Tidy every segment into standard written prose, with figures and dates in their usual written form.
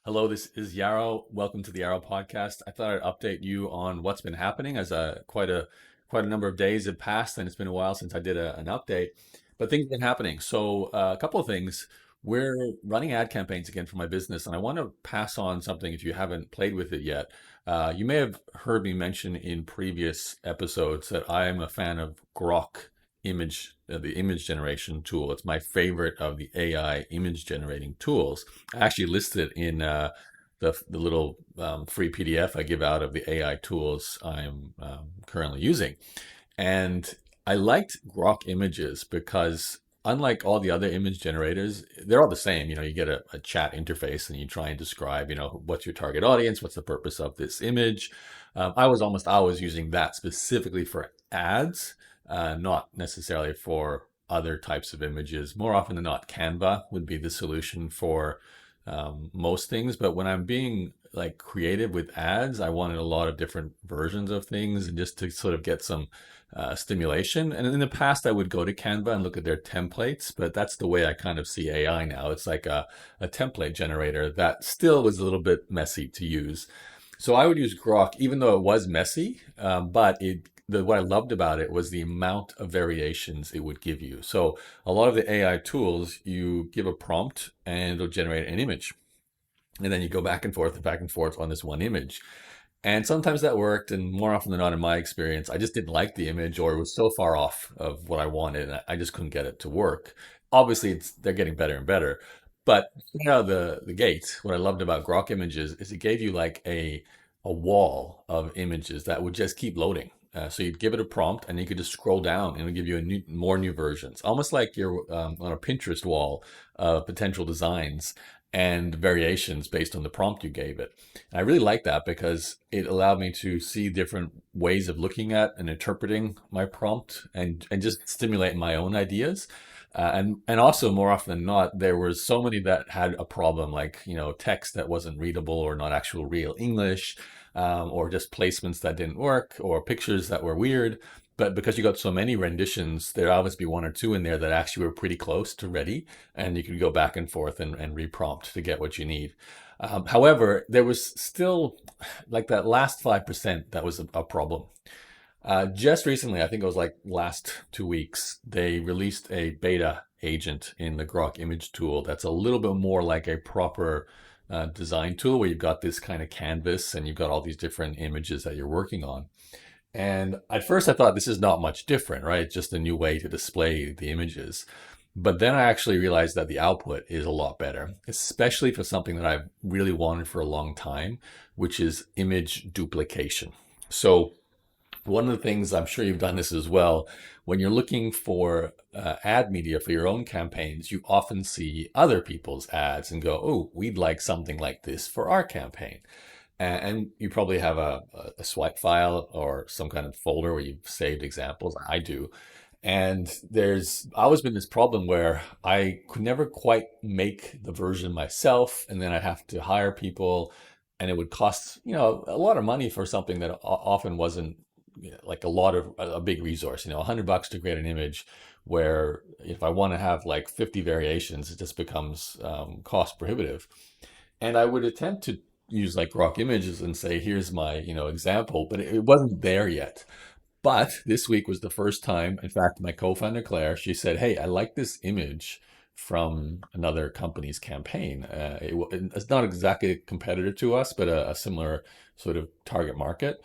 Hello, this is Yarrow. Welcome to the Yarrow podcast. I thought I'd update you on what's been happening as quite a number of days have passed, and it's been a while since I did an update. But things have been happening. So a couple of things. We're running ad campaigns again for my business, and I want to pass on something if you haven't played with it yet. You may have heard me mention in previous episodes that I am a fan of Grok the image generation tool. It's my favorite of the AI image generating tools. I actually listed it in the little free PDF I give out of the AI tools I'm currently using. And I liked Grok Images because unlike all the other image generators, they're all the same. You get a chat interface and you try and describe, what's your target audience, what's the purpose of this image. I was almost always using that specifically for ads, not necessarily for other types of images. More often than not, Canva would be the solution for most things. But when I'm being like creative with ads, I wanted a lot of different versions of things and just to sort of get some stimulation. And in the past, I would go to Canva and look at their templates, but that's the way I kind of see AI now. It's like a template generator that still was a little bit messy to use. So I would use Grok, even though it was messy, but what I loved about it was the amount of variations it would give you. So a lot of the AI tools, you give a prompt and it'll generate an image. And then you go back and forth on this one image. And sometimes that worked, and more often than not, in my experience, I just didn't like the image or it was so far off of what I wanted, and I just couldn't get it to work. Obviously, they're getting better and better. But out of the gate, what I loved about Grok Images is it gave you like a wall of images that would just keep loading. So you'd give it a prompt, and you could just scroll down, and it'll give you more new versions, almost like you're on a Pinterest wall of potential designs and variations based on the prompt you gave it. And I really like that because it allowed me to see different ways of looking at and interpreting my prompt and just stimulate my own ideas. And also more often than not, there were so many that had a problem, like text that wasn't readable or not actual real English, or just placements that didn't work, or pictures that were weird. But because you got so many renditions, there always be one or two in there that actually were pretty close to ready, and you could go back and forth and reprompt to get what you need. However, there was still like that last 5% that was a problem. Just recently, I think it was like last 2 weeks, they released a beta agent in the Grok image tool that's a little bit more like a proper design tool where you've got this kind of canvas and you've got all these different images that you're working on. And at first I thought this is not much different, right? It's just a new way to display the images. But then I actually realized that the output is a lot better, especially for something that I've really wanted for a long time, which is image duplication. So one of the things, I'm sure you've done this as well, when you're looking for ad media for your own campaigns, you often see other people's ads and go, oh, we'd like something like this for our campaign. And you probably have a swipe file or some kind of folder where you've saved examples. I do. And there's always been this problem where I could never quite make the version myself, and then I'd have to hire people, and it would cost, a lot of money for something that often wasn't like a big resource, $100 to create an image, where if I want to have like 50 variations, it just becomes cost prohibitive. And I would attempt to use like Grok Images and say, here's my, example, but it wasn't there yet. But this week was the first time, in fact, my co-founder Claire, she said, hey, I like this image from another company's campaign. It's not exactly a competitor to us, but a similar sort of target market.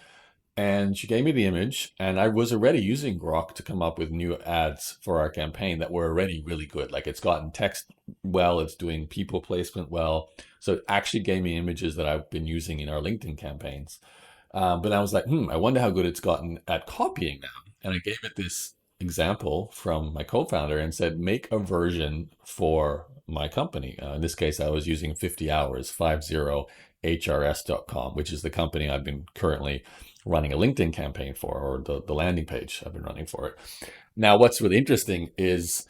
And she gave me the image, and I was already using Grok to come up with new ads for our campaign that were already really good. Like it's gotten text well, it's doing people placement well. So it actually gave me images that I've been using in our LinkedIn campaigns. But I was like, I wonder how good it's gotten at copying now. And I gave it this example from my co-founder and said, make a version for my company. In this case, I was using 50 hours, 50hrs.com, which is the company I've been currently running a LinkedIn campaign for, or the landing page I've been running for it. Now, what's really interesting is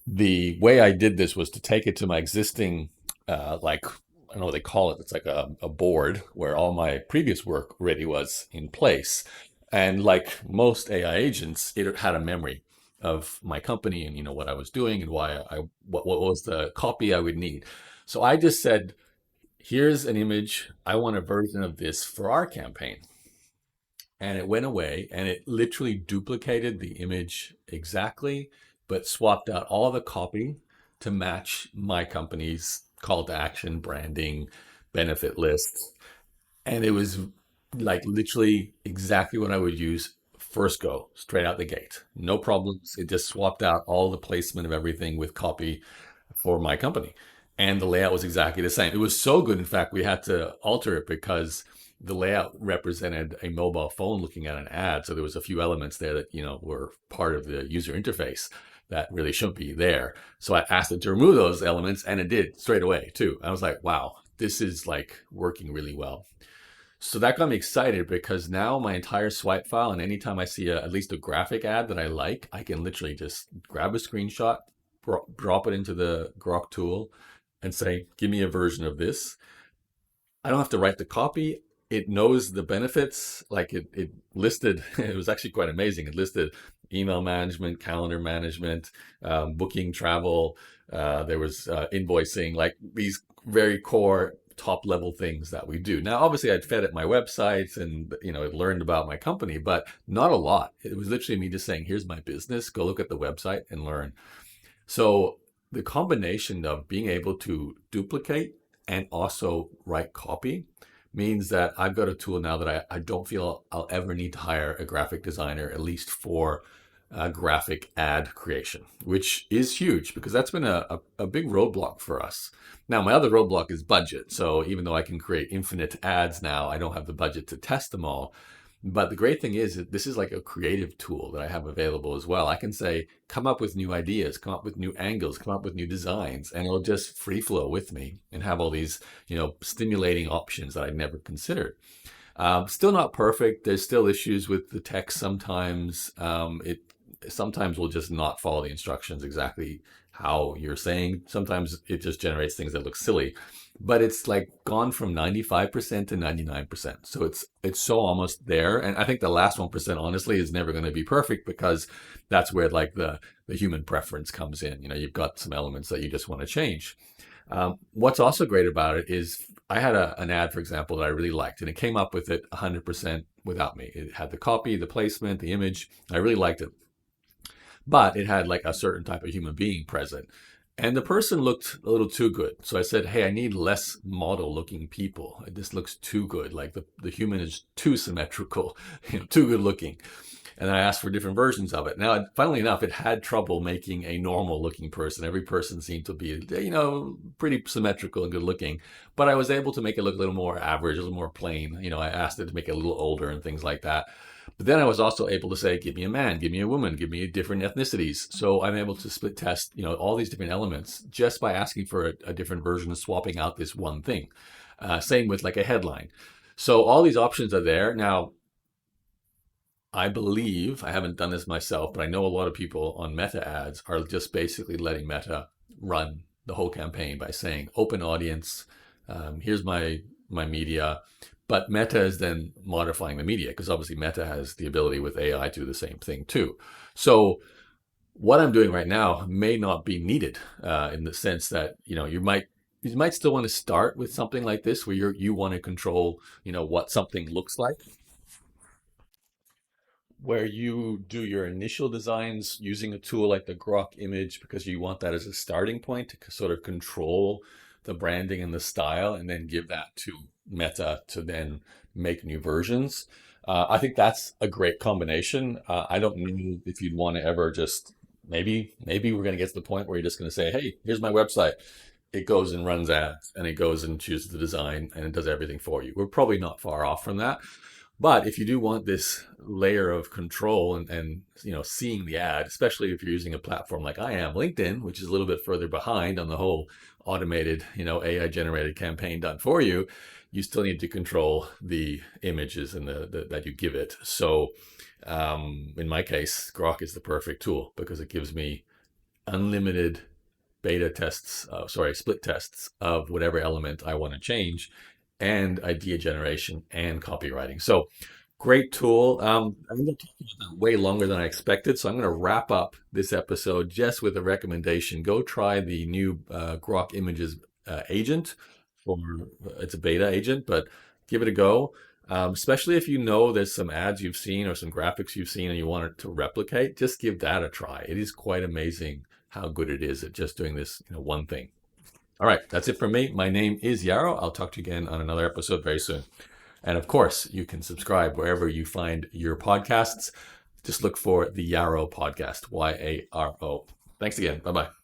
the way I did this was to take it to my existing, like, I don't know what they call it. It's like a board where all my previous work already was in place. And like most AI agents, it had a memory of my company and what I was doing and what was the copy I would need. So I just said, Here's an image. I want a version of this for our campaign. And it went away and it literally duplicated the image exactly, but swapped out all the copy to match my company's call to action, branding, benefit lists. And it was like literally exactly what I would use first go, straight out the gate. No problems. It just swapped out all the placement of everything with copy for my company. And the layout was exactly the same. It was so good, in fact, we had to alter it because the layout represented a mobile phone looking at an ad. So there was a few elements there that, were part of the user interface that really shouldn't be there. So I asked it to remove those elements and it did straight away too. I was like, wow, this is like working really well. So that got me excited because now my entire swipe file, and anytime I see at least a graphic ad that I like, I can literally just grab a screenshot, drop it into the Grok tool, and say, give me a version of this. I don't have to write the copy. It knows the benefits. Like it listed, it was actually quite amazing. It listed email management, calendar management, booking travel. There was invoicing, like these very core top level things that we do. Now, obviously, I'd fed it my websites and it learned about my company, but not a lot. It was literally me just saying, "Here's my business. Go look at the website and learn." So the combination of being able to duplicate and also write copy means that I've got a tool now that I don't feel I'll ever need to hire a graphic designer, at least for graphic ad creation, which is huge because that's been a big roadblock for us. Now, my other roadblock is budget. So even though I can create infinite ads now, I don't have the budget to test them all. But the great thing is that this is like a creative tool that I have available as well. I can say, come up with new ideas, come up with new angles, come up with new designs, and it'll just free flow with me and have all these, stimulating options that I'd never considered. Still not perfect. There's still issues with the text sometimes. It sometimes will just not follow the instructions exactly how you're saying. Sometimes it just generates things that look silly, but it's like gone from 95% to 99%. So it's so almost there. And I think the last 1% honestly is never going to be perfect because that's where like the human preference comes in. You've got some elements that you just want to change. What's also great about it is I had an ad, for example, that I really liked, and it came up with it 100% without me. It had the copy, the placement, the image. I really liked it, but it had like a certain type of human being present. And the person looked a little too good. So I said, hey, I need less model looking people. This looks too good. Like the human is too symmetrical, too good looking. And then I asked for different versions of it. Now, funnily enough, it had trouble making a normal looking person. Every person seemed to be, pretty symmetrical and good looking. But I was able to make it look a little more average, a little more plain. I asked it to make it a little older and things like that. But then I was also able to say, give me a man, give me a woman, give me different ethnicities. So I'm able to split test, all these different elements just by asking for a different version, swapping out this one thing. Same with like a headline. So all these options are there. Now, I believe, I haven't done this myself, but I know a lot of people on Meta ads are just basically letting Meta run the whole campaign by saying open audience, here's my media. But Meta is then modifying the media because obviously Meta has the ability with AI to do the same thing too. So what I'm doing right now may not be needed in the sense that you might still want to start with something like this where you want to control what something looks like, where you do your initial designs using a tool like the Grok image because you want that as a starting point to sort of control the branding and the style, and then give that to Meta to then make new versions. I think that's a great combination. I don't know if you'd want to ever just maybe we're going to get to the point where you're just going to say, hey, here's my website. It goes and runs ads and it goes and chooses the design and it does everything for you. We're probably not far off from that. But if you do want this layer of control and seeing the ad, especially if you're using a platform like I am, LinkedIn, which is a little bit further behind on the whole automated, AI generated campaign done for you, you still need to control the images and that you give it. So in my case, Grok is the perfect tool because it gives me unlimited beta tests, split tests of whatever element I want to change, and idea generation and copywriting. So great tool. I'm going to talk about that way longer than I expected. So I'm going to wrap up this episode just with a recommendation. Go try the new Grok Images agent. for it's a beta agent, but give it a go. Especially if you know there's some ads you've seen or some graphics you've seen and you want it to replicate, just give that a try. It is quite amazing how good it is at just doing this, one thing. All right, that's it from me. My name is Yarrow. I'll talk to you again on another episode very soon. And of course, you can subscribe wherever you find your podcasts. Just look for the Yarrow podcast, Yaro. Thanks again. Bye bye.